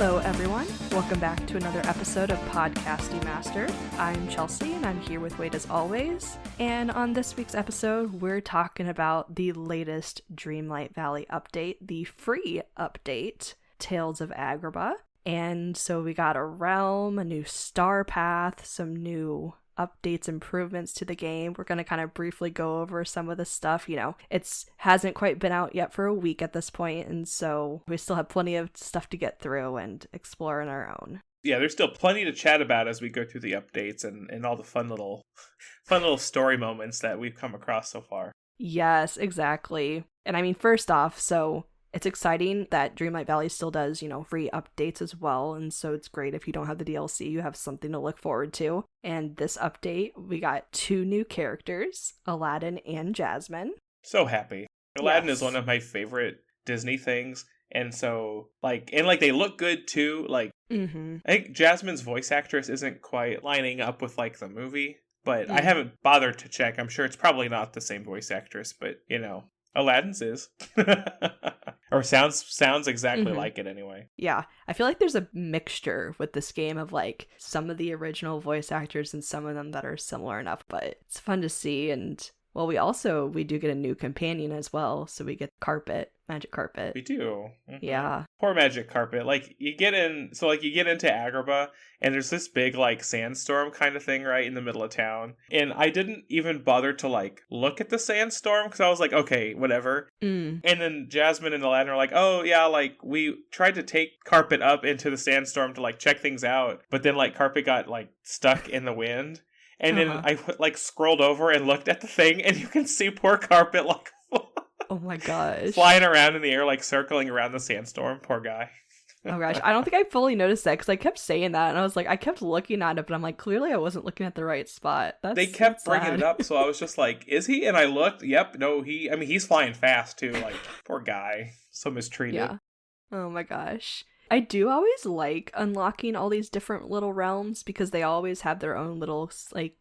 Hello, everyone. Welcome back to another episode of Podcasting Master. I'm Chelsea, and I'm here with Wade as always. And on this week's episode, we're talking about the latest Dreamlight Valley update, the free update, Tales of Agrabah. And so we got a realm, a new star path, some new updates, improvements to the game. We're going to kind of briefly go over some of the stuff. You know, it hasn't quite been out yet for a week at this point, and so we still have plenty of stuff to get through and explore on our own. Yeah, there's still plenty to chat about as we go through the updates and all the fun little story moments that we've come across so far. Yes, exactly. And I mean, first off, so it's exciting that Dreamlight Valley still does, free updates as well. And so it's great if you don't have the DLC, you have something to look forward to. And this update, we got 2 new characters, Aladdin and Jasmine. So happy. Aladdin Yes. is one of my favorite Disney things. And so, they look good too. I think Jasmine's voice actress isn't quite lining up with, the movie. But I haven't bothered to check. I'm sure it's probably not the same voice actress, but, Aladdin's is. Or sounds exactly like it anyway. Yeah, I feel like there's a mixture with this game of some of the original voice actors and some of them that are similar enough, but it's fun to see. And well, we do get a new companion as well, so we get Magic Carpet. We do. Mm-hmm. Yeah. Poor Magic Carpet. You get into Agrabah, and there's this big, sandstorm kind of thing right in the middle of town. And I didn't even bother to, look at the sandstorm, because I was like, okay, whatever. And then Jasmine and Aladdin are like, oh, yeah, we tried to take Carpet up into the sandstorm to, check things out. But then, Carpet got, stuck in the wind. And then I, scrolled over and looked at the thing, and you can see poor Carpet, oh my gosh. flying around in the air, circling around the sandstorm. Poor guy. Oh gosh, I don't think I fully noticed that because I kept saying that and I was I kept looking at it, but I'm clearly I wasn't looking at the right spot. They kept bringing it up, so I was just is he? And I looked, yep, no, he's flying fast too. Poor guy. So mistreated. Yeah. Oh my gosh. I do always like unlocking all these different little realms because they always have their own little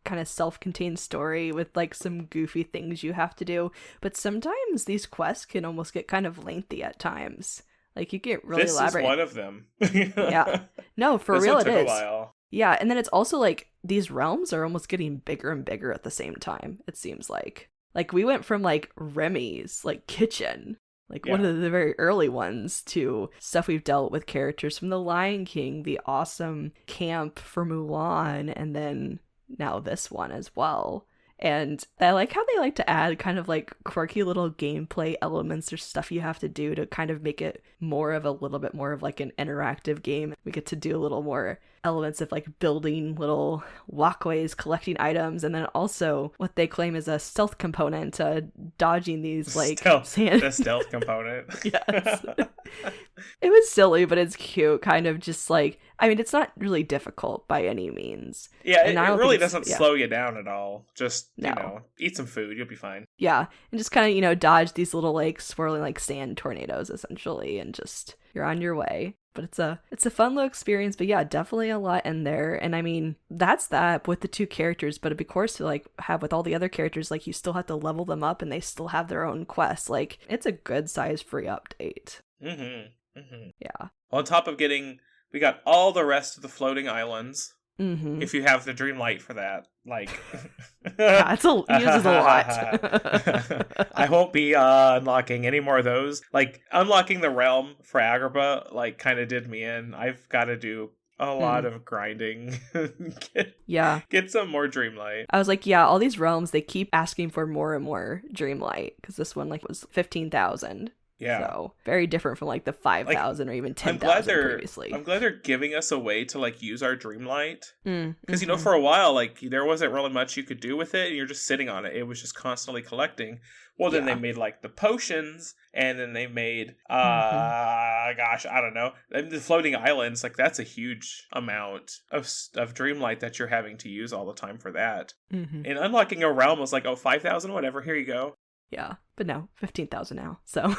kind of self-contained story with some goofy things you have to do. But sometimes these quests can almost get kind of lengthy at times. You get really elaborate. This is one of them. Yeah. No, for this real one took it is. A while. Yeah, and then it's also these realms are almost getting bigger and bigger at the same time, it seems like. We went from Remy's kitchen, one of the very early ones, to stuff we've dealt with characters from The Lion King, the awesome camp for Mulan, and then now this one as well. And I like how they like to add kind of quirky little gameplay elements or stuff you have to do to kind of make it more of a little bit more of an interactive game. We get to do a little more elements of building little walkways, collecting items, and then also what they claim is a stealth component, dodging these the stealth component. Yes. It was silly, but it's cute. Kind of just it's not really difficult by any means. Yeah, it really doesn't slow you down at all. Just, No. Eat some food, you'll be fine. Yeah, and just kind of, dodge these little swirling sand tornadoes essentially, and just you're on your way. But it's a fun little experience, but yeah, definitely a lot in there. And I mean, that's that with the 2 characters, but of course to have with all the other characters, you still have to level them up and they still have their own quests. It's a good size free update. Yeah. On top of we got all the rest of the floating islands. If you have the Dreamlight for that, yeah, it uses a lot. I won't be unlocking any more of those. Unlocking the realm for Agrabah, kind of did me in. I've got to do a lot of grinding. Get some more Dreamlight. I was all these realms, they keep asking for more and more Dreamlight because this one was 15,000. Yeah. So very different from the 5,000 or even 10,000 previously. I'm glad they're giving us a way to use our Dreamlight. Because for a while there wasn't really much you could do with it and you're just sitting on it. It was just constantly collecting. Well, then they made the potions, and then they made gosh, I don't know. The floating islands, that's a huge amount of Dreamlight that you're having to use all the time for that. And unlocking a realm was 5,000, whatever, here you go. Yeah, but no, 15,000 now, so.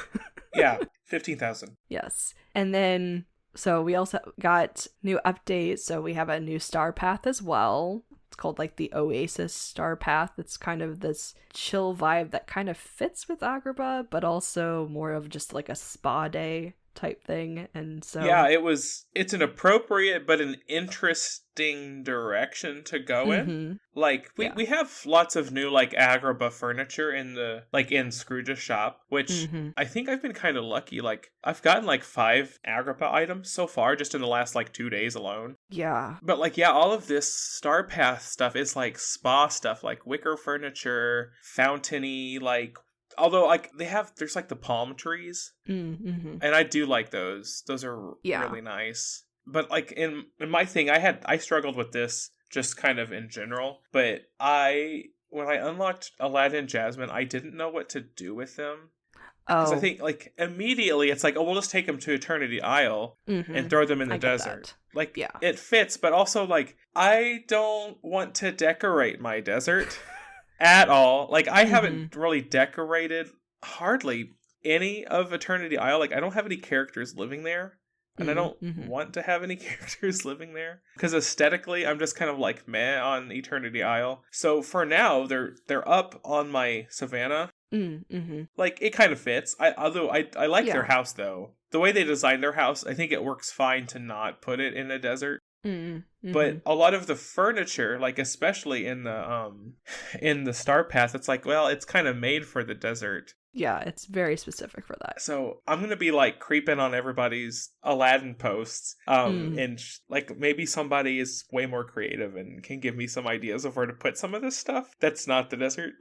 Yeah, 15,000. Yes. And then, so we also got new updates, so we have a new star path as well. It's called the Oasis Star Path. It's kind of this chill vibe that kind of fits with Agrabah, but also more of just a spa day type thing. And so yeah, it's an appropriate but an interesting direction to go in. Mhm. Like Yeah. we have lots of new like Agrabah furniture in the like in Scrooge's shop, which Mhm. I think I've been kind of lucky. Like I've gotten like 5 Agrabah items so far just in the last like 2 days alone. Yeah. But like yeah, all of this Star Path stuff is like spa stuff, like wicker furniture, fountainy, like although like there's like the palm trees. Mhm. And I do like those. Those are Yeah. really nice. But like in my thing, I struggled with this just kind of in general. But when I unlocked Aladdin and Jasmine, I didn't know what to do with them. Because I Oh. think like immediately it's like, oh, we'll just take them to Eternity Isle and Mhm. throw them in the I get desert. that. Like Yeah. it fits, but also like I don't want to decorate my desert at all. Like I haven't really decorated hardly any of Eternity Isle. Like I don't have any characters living there. And I don't want to have any characters living there. Because aesthetically, I'm just kind of like meh on Eternity Isle. So for now, they're up on my savannah. Like it kind of fits. Although I like their house though. The way they designed their house, I think it works fine to not put it in a desert. But a lot of the furniture, like especially in the Star Path, it's like, well, it's kind of made for the desert. Yeah, it's very specific for that. So I'm gonna be like creeping on everybody's Aladdin posts, and like maybe somebody is way more creative and can give me some ideas of where to put some of this stuff that's not the desert.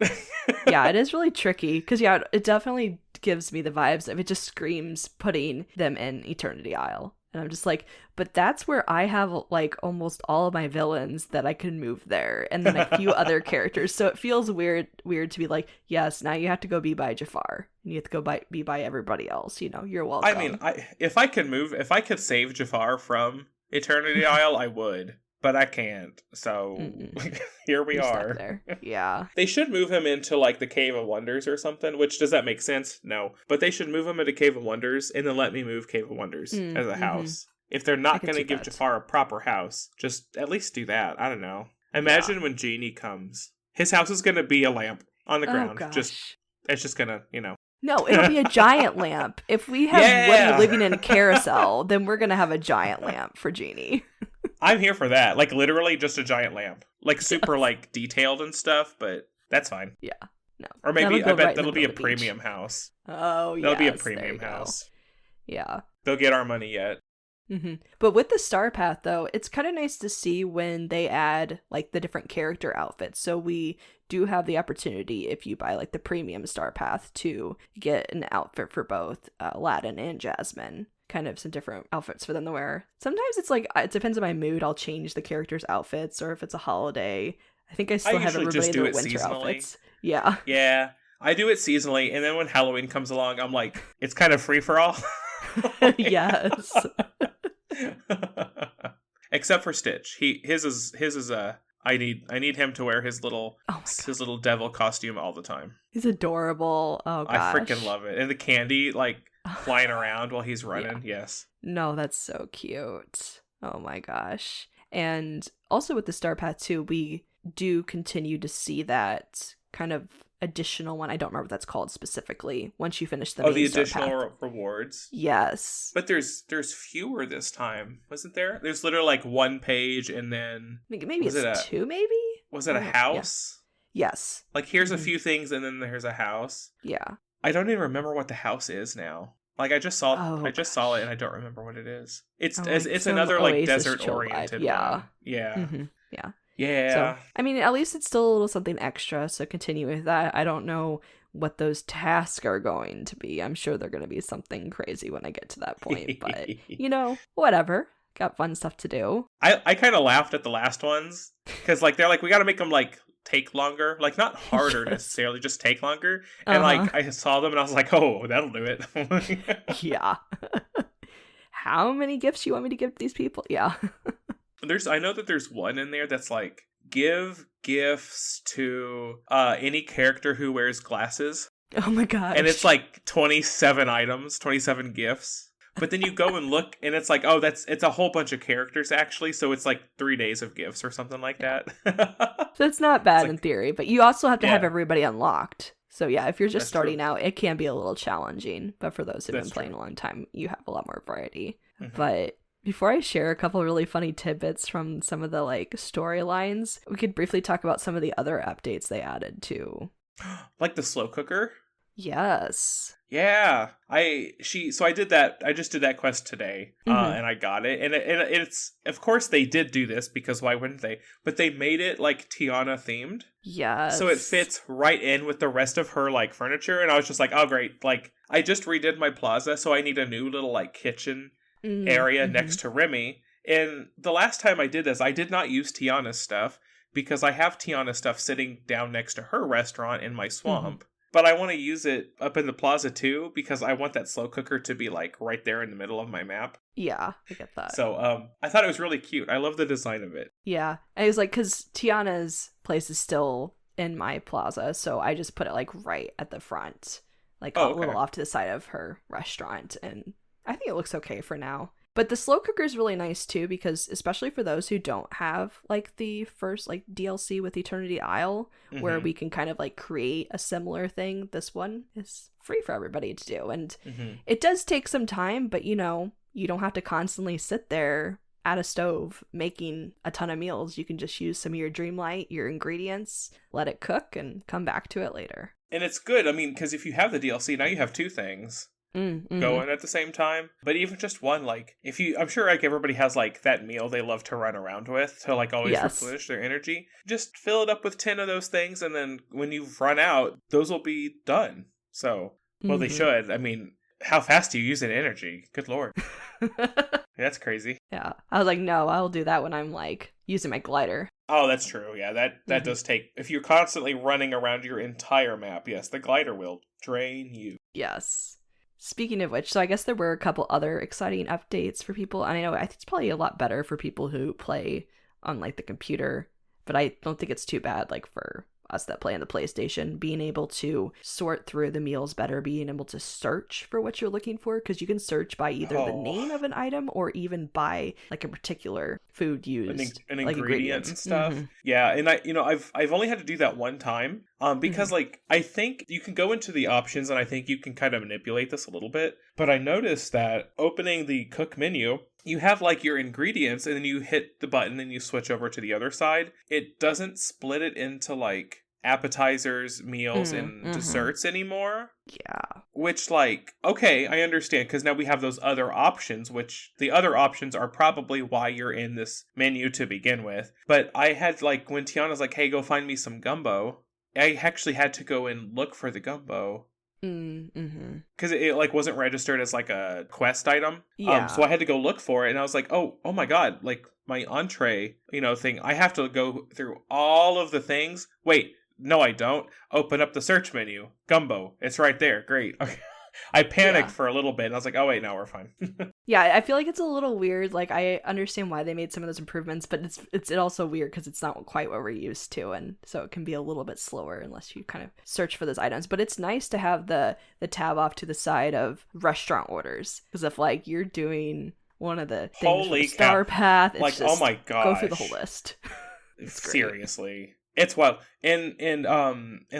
Yeah, it is really tricky because yeah, it definitely gives me the vibes of it just screams putting them in Eternity Isle. And I'm just like, but that's where I have like almost all of my villains that I can move there, and then a few other characters. So it feels weird to be like, yes, now you have to go be by Jafar, and you have to go be by everybody else. You know, you're welcome. I mean, if I could save Jafar from Eternity Isle, I would, but I can't. So here we are. There. Yeah, they should move him into like the Cave of Wonders or something. Which does that make sense? No, but they should move him into Cave of Wonders and then let me move Cave of Wonders as a house. If they're not going to give Jafar a proper house, just at least do that. I don't know. Imagine when Genie comes. His house is going to be a lamp on the ground. Gosh. It's just going to, No, it'll be a giant lamp. If we have Woody living in a carousel, then we're going to have a giant lamp for Genie. I'm here for that. Like, literally just a giant lamp. Like, super, like, detailed and stuff, but that's fine. Yeah. No. Or maybe, I bet that'll be a premium house. Oh, yeah. That'll be a premium house. Yeah. They'll get our money yet. But with the Star Path, though, it's kind of nice to see when they add, like, the different character outfits. So we do have the opportunity, if you buy, like, the premium Star Path, to get an outfit for both Aladdin and Jasmine. Kind of some different outfits for them to wear. Sometimes it's like, it depends on my mood. I'll change the characters' outfits, or if it's a holiday. I think I still have everybody in their winter outfits. Yeah. Yeah. I do it seasonally, and then when Halloween comes along, I'm like, it's kind of free for all. Yes. Except for Stitch. His is I need him to wear his little devil costume all the time. He's adorable. Oh gosh. I freaking love it. And the candy like flying around while he's running. Yeah. Yes. No, that's so cute. Oh my gosh. And also with the Star Path too, we do continue to see that kind of additional one. I don't remember what that's called specifically. Once you finish the main the Star additional Path. Rewards. Yes, but there's fewer this time, wasn't there? There's literally like one page, and then maybe it's two. Maybe was it a house? Yeah. Yes. Like here's a few things, and then there's a house. Yeah. I don't even remember what the house is now. Like I just saw it, and I don't remember what it is. It's another like desert oriented one. Yeah. Yeah. Yeah. So, I mean, at least it's still a little something extra, so continue with that. I don't know what those tasks are going to be. I'm sure they're going to be something crazy when I get to that point, but, whatever. Got fun stuff to do. I kind of laughed at the last ones, because, like, they're like, we got to make them, like, take longer. Like, not harder necessarily, just take longer. And, like, I saw them, and I was like, oh, that'll do it. Yeah. How many gifts you want me to give these people? Yeah. I know that there's one in there that's like, give gifts to any character who wears glasses. Oh my gosh. And it's like 27 items, 27 gifts. But then you go and look, and it's like, it's a whole bunch of characters actually, so it's like 3 days of gifts or something like that. So it's not bad in theory, but you also have to have everybody unlocked. So yeah, if you're just That's starting true. out, it can be a little challenging. But for those who've been That's playing true. a long time, you have a lot more variety. Hmm. But before I share a couple really funny tidbits from some of the like storylines, we could briefly talk about some of the other updates they added too. Like the slow cooker. Yes. Yeah, so I did that. I just did that quest today, Hmm. and I got it. And it's, of course they did do this because why wouldn't they? But they made it like Tiana themed, so it Yes. fits right in with the rest of her like furniture. And I was just like, oh great! Like I just redid my plaza, so I need a new little like kitchen area Mm-hmm. next to Remy. And the last time I did this, I did not use Tiana's stuff because I have Tiana's stuff sitting down next to her restaurant in my Hmm. swamp. But I want to use it up in the plaza too because I want that slow cooker to be like right there in the middle of my map. Yeah, I get that. So I thought it was really cute. I love the design of it. Yeah. And it was like, because Tiana's place is still in my plaza, so I just put it like right at the front, like a Oh, little okay. off to the side of her restaurant. And I think it looks okay for now. But the slow cooker is really nice too, because especially for those who don't have like the first like DLC with Eternity Isle, where Mm-hmm. we can kind of like create a similar thing, this one is free for everybody to do. And Mm-hmm. it does take some time, but you don't have to constantly sit there at a stove making a ton of meals. You can just use some of your Dreamlight, your ingredients, let it cook, and come back to it later. And it's good. I mean, because if you have the DLC, now you have two things Mm-hmm. going at the same time. But even just one, like if you, I'm sure like everybody has like that meal they love to run around with to like always Yes. replenish their energy. Just fill it up with 10 of those things, and then when you've run out, those will be done. So, well, they Mm-hmm. should. I mean, how fast do you use an energy? Good lord, that's crazy. Yeah. I was like, no, I'll do that when I'm like using my glider. Oh, that's true. Yeah, that Mm-hmm. does take. If you're constantly running around your entire map, yes, the glider will drain you. Yes. Speaking of which, so I guess there were a couple other exciting updates for people. And I think it's probably a lot better for people who play on like the computer, but I don't think it's too bad like for us that play on the PlayStation, being able to sort through the meals better, being able to search for what you're looking for, because you can search by either the Oh, name of an item or even by like a particular food used, an like ingredient and ingredients. stuff. Yeah, and I've only had to do that one time. Hmm. Because like I think you can go into the options and I think you can kind of manipulate this a little bit. But I noticed that opening the cook menu, you have like your ingredients and then you hit the button and you switch over to the other side. It doesn't split it into like appetizers, meals, and Mm-hmm. desserts anymore. Yeah. Which, like, okay, I understand because now we have those other options, which the other options are probably why you're in this menu to begin with. But I had, like, when Tiana's like, hey, go find me some gumbo, I actually had to go and look for the gumbo Mm-hmm. because it like wasn't registered as like a quest item. So Yeah. I had to go look for it, and I was like, oh my god, like my entree, thing. I have to go through all of the things. Wait, no, I don't. Open up the search menu. Gumbo. It's right there. Great. Okay. I panicked Yeah. for a little bit, and I was like, oh wait, now we're fine. Yeah, I feel like it's a little weird. Like I understand why they made some of those improvements, but it's also weird because it's not quite what we're used to, and so it can be a little bit slower unless you kind of search for those items. But it's nice to have the tab off to the side of restaurant orders, because if like you're doing one of the things for the Holy star cow. path, it's Like, oh just my go through the whole gosh. list. It's great. Seriously. It's wild. And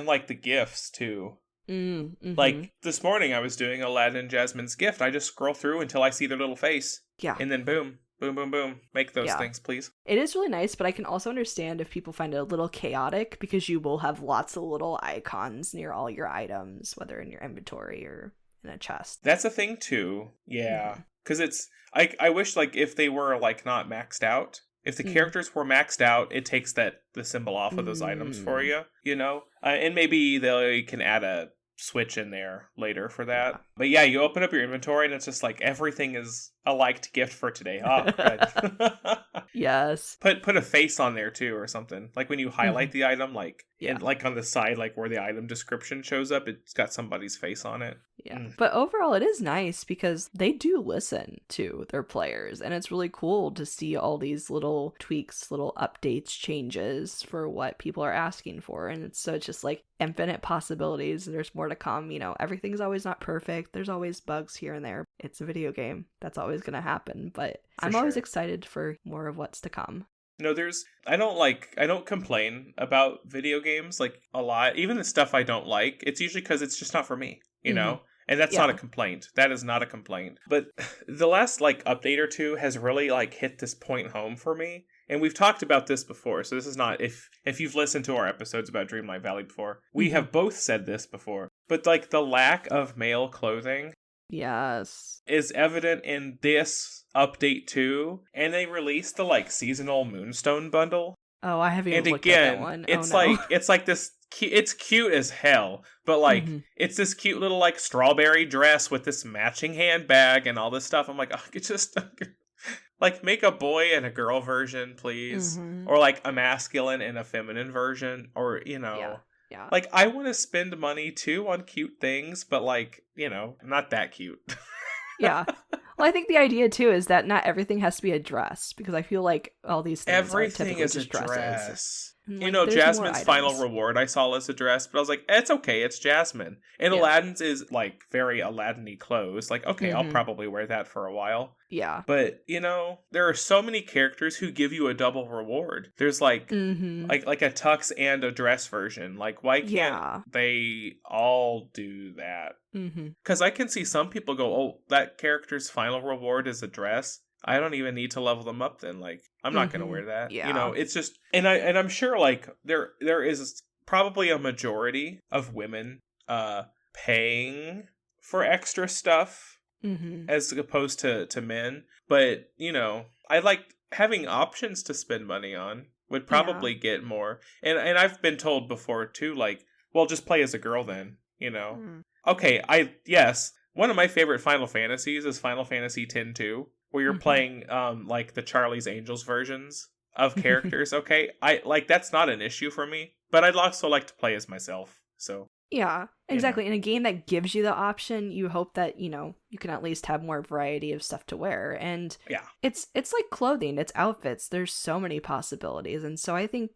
like the gifts too. Mm-hmm. Like this morning, I was doing Aladdin and Jasmine's gift. I just scroll through until I see their little face, Yeah. and then boom, boom, boom, boom. Make those Yeah. things, please. It is really nice, but I can also understand if people find it a little chaotic because you will have lots of little icons near all your items, whether in your inventory or in a chest. That's a thing too. Yeah, Mm-hmm. because it's I wish like if they were like not maxed out. If the Mm-hmm. characters were maxed out, it takes the symbol off of those items for Mm. you, and maybe they can add a switch in there later for that. But yeah, you open up your inventory and it's just like everything is a liked gift for today. Oh, good. Yes. Put a face on there too or something. Like when you Mm-hmm. highlight the item, like Yeah. like on the side, like where the item description shows up, it's got somebody's face on it. Yeah. Mm. But overall, it is nice because they do listen to their players. And it's really cool to see all these little tweaks, little updates, changes for what people are asking for. And it's just like infinite possibilities. There's more to come. Everything's always not perfect. There's always bugs here and there. It's a video game. That's always going to happen. But For I'm always sure. excited for more of what's to come. I don't complain about video games like a lot. Even the stuff I don't like, it's usually because it's just not for me, you know? And that's not a complaint. That is not a complaint. But the last like update or two has really like hit this point home for me. And we've talked about this before, so this is not, if you've listened to our episodes about Dreamlight Valley before, we have both said this before. But like the lack of male clothing is evident in this update too. And they released the like seasonal Moonstone bundle. Oh, I haven't even looked at that one. It's like this, it's cute as hell, but like it's this cute little like strawberry dress with this matching handbag and all this stuff. I'm like, oh, it's just like make a boy and a girl version, please, or like a masculine and a feminine version, or you know, like I want to spend money too on cute things, but like not that cute. Yeah. Well, I think the idea too is that not everything has to be a dress, because I feel like all these things everything are is a dresses. dress. Like, Jasmine's final reward I saw as a dress, but I was like, it's okay, it's Jasmine. And Aladdin's is like very Aladdin-y clothes. Like, okay, I'll probably wear that for a while. Yeah. But, there are so many characters who give you a double reward. There's like like a tux and a dress version. Like, why can't they all do that? Because I can see some people go, oh, that character's final reward is a dress. I don't even need to level them up then. Like, I'm not going to wear that. Yeah. It's just, and I'm sure like there is probably a majority of women paying for extra stuff as opposed to men. But, I like having options to spend money on would probably get more. And I've been told before too, like, well, just play as a girl then, Okay, one of my favorite Final Fantasies is Final Fantasy X-2. Where you're playing like the Charlie's Angels versions of characters. Okay, I like that's not an issue for me, but I'd also like to play as myself. So yeah, exactly. In a game that gives you the option, you hope that you can at least have more variety of stuff to wear. And it's like clothing, it's outfits. There's so many possibilities, and so I think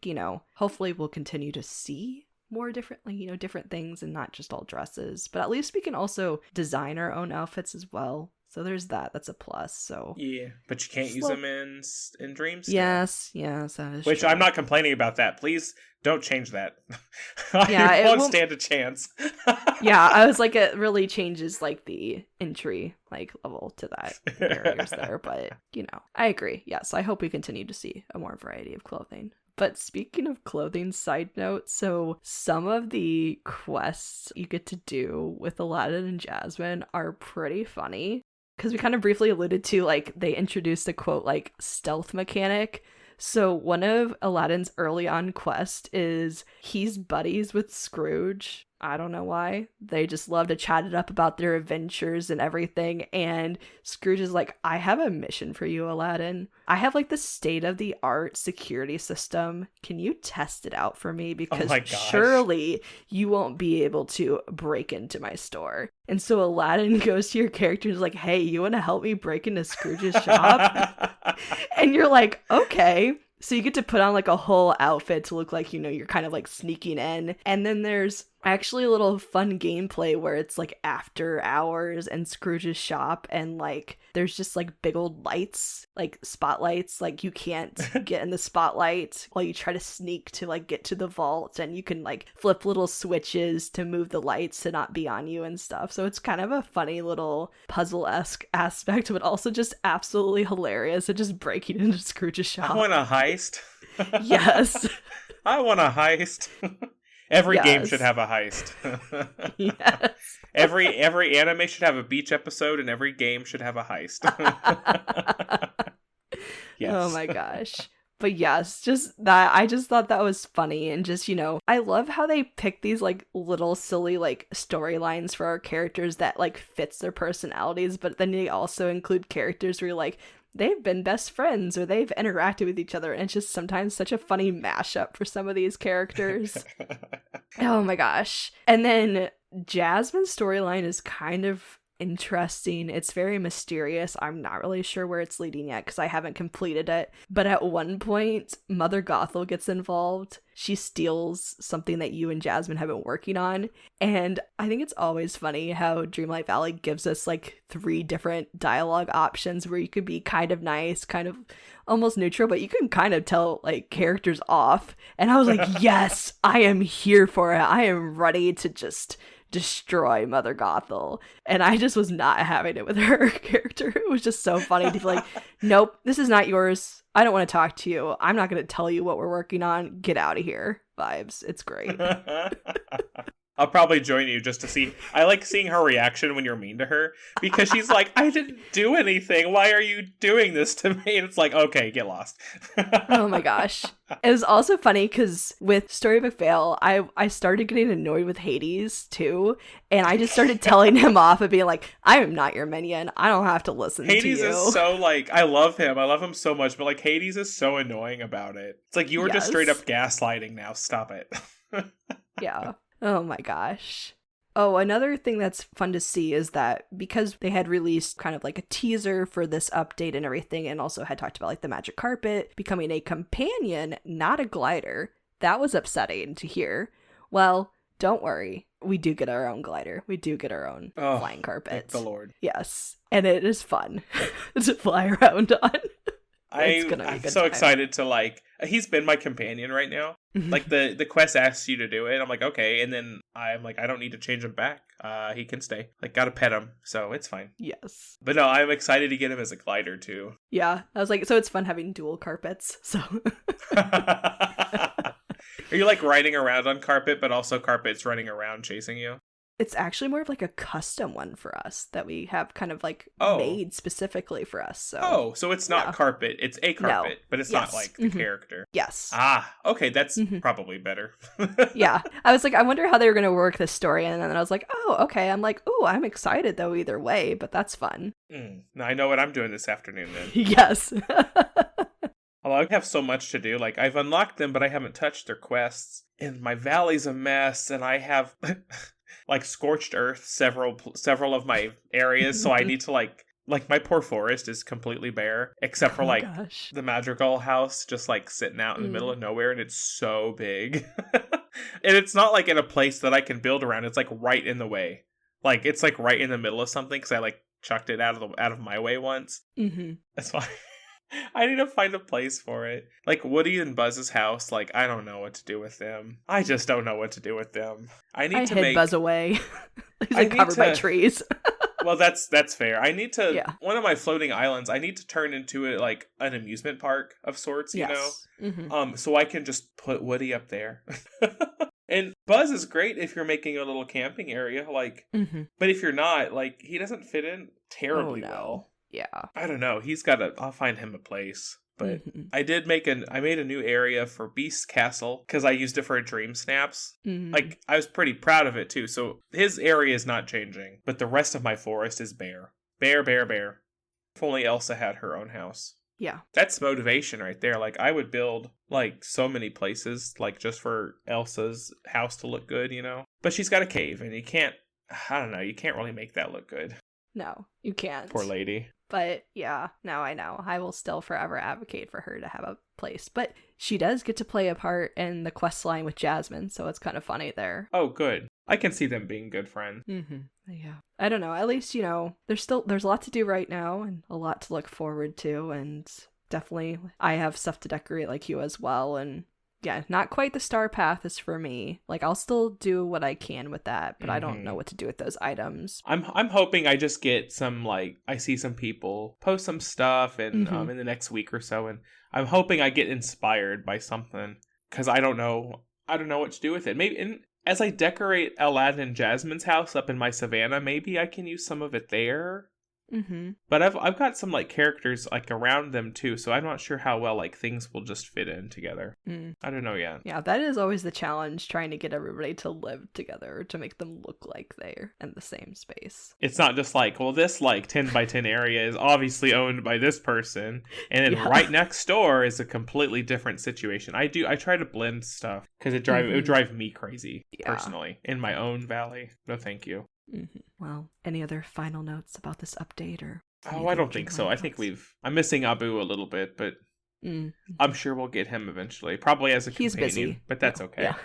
hopefully we'll continue to see more different things and not just all dresses. But at least we can also design our own outfits as well. So there's that. That's a plus. So yeah, but you can't use them in Dreams. Yes, that is Which true. I'm not complaining about that. Please don't change that. It won't stand a chance. Yeah, I was like, it really changes like the entry level to that barriers there. But I agree. Yes, I hope we continue to see a more variety of clothing. But speaking of clothing, side note, so some of the quests you get to do with Aladdin and Jasmine are pretty funny. Because we kind of briefly alluded to, like, they introduced a quote, like, stealth mechanic. So one of Aladdin's early on quest is he's buddies with Scrooge. I don't know why. They just love to chat it up about their adventures and everything. And Scrooge is like, I have a mission for you, Aladdin. I have like the state-of-the-art security system. Can you test it out for me? Because surely you won't be able to break into my store. And so Aladdin goes to your character and is like, hey, you want to help me break into Scrooge's shop? And you're like, okay. So you get to put on like a whole outfit to look like, you're kind of like sneaking in. And then there's actually a little fun gameplay where it's like after hours in Scrooge's shop, and like there's just like big old lights, like spotlights, like you can't get in the spotlight while you try to sneak to like get to the vault, and you can like flip little switches to move the lights to not be on you and stuff. So it's kind of a funny little puzzle-esque aspect, but also just absolutely hilarious at just breaking into Scrooge's shop. I want a heist. Yes. I want a heist. Every game should have a heist. Yes. Every anime should have a beach episode, and every game should have a heist. Yes. Oh my gosh. But yes, just that, I just thought that was funny. And just, I love how they pick these like little silly like storylines for our characters that like fits their personalities, but then they also include characters where you're like, they've been best friends or they've interacted with each other. And it's just sometimes such a funny mashup for some of these characters. Oh my gosh. And then Jasmine's storyline is kind of interesting. It's very mysterious. I'm not really sure where it's leading yet because I haven't completed it. But at one point, Mother Gothel gets involved. She steals something that you and Jasmine have been working on. And I think it's always funny how Dreamlight Valley gives us like 3 different dialogue options where you could be kind of nice, kind of almost neutral, but you can kind of tell like characters off. And I was like, yes, I am here for it. I am ready to just destroy Mother Gothel. And I just was not having it with her character. It was just so funny to be like, nope, this is not yours. I don't want to talk to you. I'm not going to tell you what we're working on. Get out of here. Vibes. It's great. I'll probably join you just to see. I like seeing her reaction when you're mean to her because she's like, I didn't do anything. Why are you doing this to me? And it's like, okay, get lost. Oh my gosh. It was also funny because with Story of a Fail, I started getting annoyed with Hades too. And I just started telling him off and being like, I am not your minion. I don't have to listen Hades to you. Is so like, I love him. I love him so much. But like, Hades is so annoying about it. It's like, you were just straight up gaslighting now. Stop it. Yeah. Oh my gosh. Oh, another thing that's fun to see is that because they had released kind of like a teaser for this update and everything, and also had talked about like the magic carpet becoming a companion, not a glider, that was upsetting to hear. Well, don't worry. We do get our own glider. We do get our own flying carpet. Thank the Lord. Yes. And it is fun to fly around on. I'm so excited to like, he's been my companion right now. Like the quest asks you to do it. I'm like, okay. And then I'm like, I don't need to change him back. He can stay. Like, gotta pet him. So it's fine. Yes. But no, I'm excited to get him as a glider too. Yeah. I was like, so it's fun having dual carpets. So. Are you like riding around on carpet, but also carpet's running around chasing you? It's actually more of like a custom one for us that we have kind of like made specifically for us. So it's not carpet. It's a carpet, but it's not like the character. Yes. Okay. That's probably better. Yeah. I was like, I wonder how they were going to work this story. And then I was like, oh, okay. I'm like, oh, I'm excited though either way, but that's fun. Now I know what I'm doing this afternoon then. Yes. Although I have so much to do. Like, I've unlocked them, but I haven't touched their quests. And my valley's a mess, and I have like scorched earth several of my areas, so I need to like my poor forest is completely bare except for the madrigal house just like sitting out in the middle of nowhere, and it's so big. And it's not like in a place that I can build around. It's like right in the way. Like, it's like right in the middle of something because I like chucked it out of my way once. That's why I need to find a place for it. Like Woody and Buzz's house, like, I don't know what to do with them. I just don't know what to do with them. I hid Buzz away. He's like covered by trees. Well, that's fair. I need to one of my floating islands, I need to turn into it like an amusement park of sorts, you know? So I can just put Woody up there. And Buzz is great if you're making a little camping area, like, but if you're not, like, he doesn't fit in terribly well. Yeah. I don't know. I'll find him a place. But I made a new area for Beast's Castle because I used it for dream snaps. Like, I was pretty proud of it too. So his area is not changing, but the rest of my forest is bare. Bare. If only Elsa had her own house. Yeah. That's motivation right there. Like, I would build like so many places, like just for Elsa's house to look good, you know? But she's got a cave and you can't really make that look good. No, you can't. Poor lady. But yeah, now I know. I will still forever advocate for her to have a place. But she does get to play a part in the quest line with Jasmine, so it's kind of funny there. Oh, good. I can see them being good friends. Yeah. I don't know. At least, you know, there's a lot to do right now and a lot to look forward to. And definitely I have stuff to decorate like you as well. And yeah, not quite the star path is for me. Like, I'll still do what I can with that, but I don't know what to do with those items. I'm hoping I just get some, like, I see some people post some stuff and in the next week or so, and I'm hoping I get inspired by something because I don't know what to do with it. Maybe as I decorate Aladdin and Jasmine's house up in my savannah, maybe I can use some of it there. But I've got some like characters like around them too, so I'm not sure how well like things will just fit in together. I don't know yet. Yeah, that is always the challenge, trying to get everybody to live together to make them look like they're in the same space. It's not just like, well, this like 10 by 10 area is obviously owned by this person, and then right next door is a completely different situation. I try to blend stuff because it would drive me crazy personally in my own valley. No, thank you. Well, any other final notes about this update or? Oh, I don't think so. I think I'm missing Abu a little bit, but I'm sure we'll get him eventually. Probably as a companion. He's busy, but that's okay. Yeah.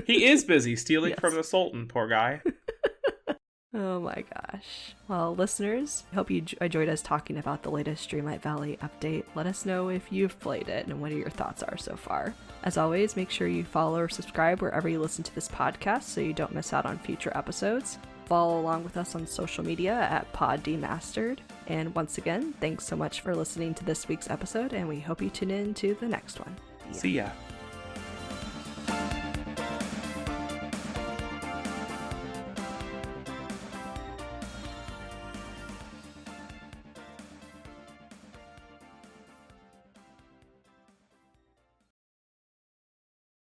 He is busy stealing from the Sultan, poor guy. Oh my gosh. Well, listeners, I hope you enjoyed us talking about the latest Dreamlight Valley update. Let us know if you've played it and what your thoughts are so far. As always, make sure you follow or subscribe wherever you listen to this podcast so you don't miss out on future episodes. Follow along with us on social media at PodDemastered. And once again, thanks so much for listening to this week's episode, and we hope you tune in to the next one. See ya.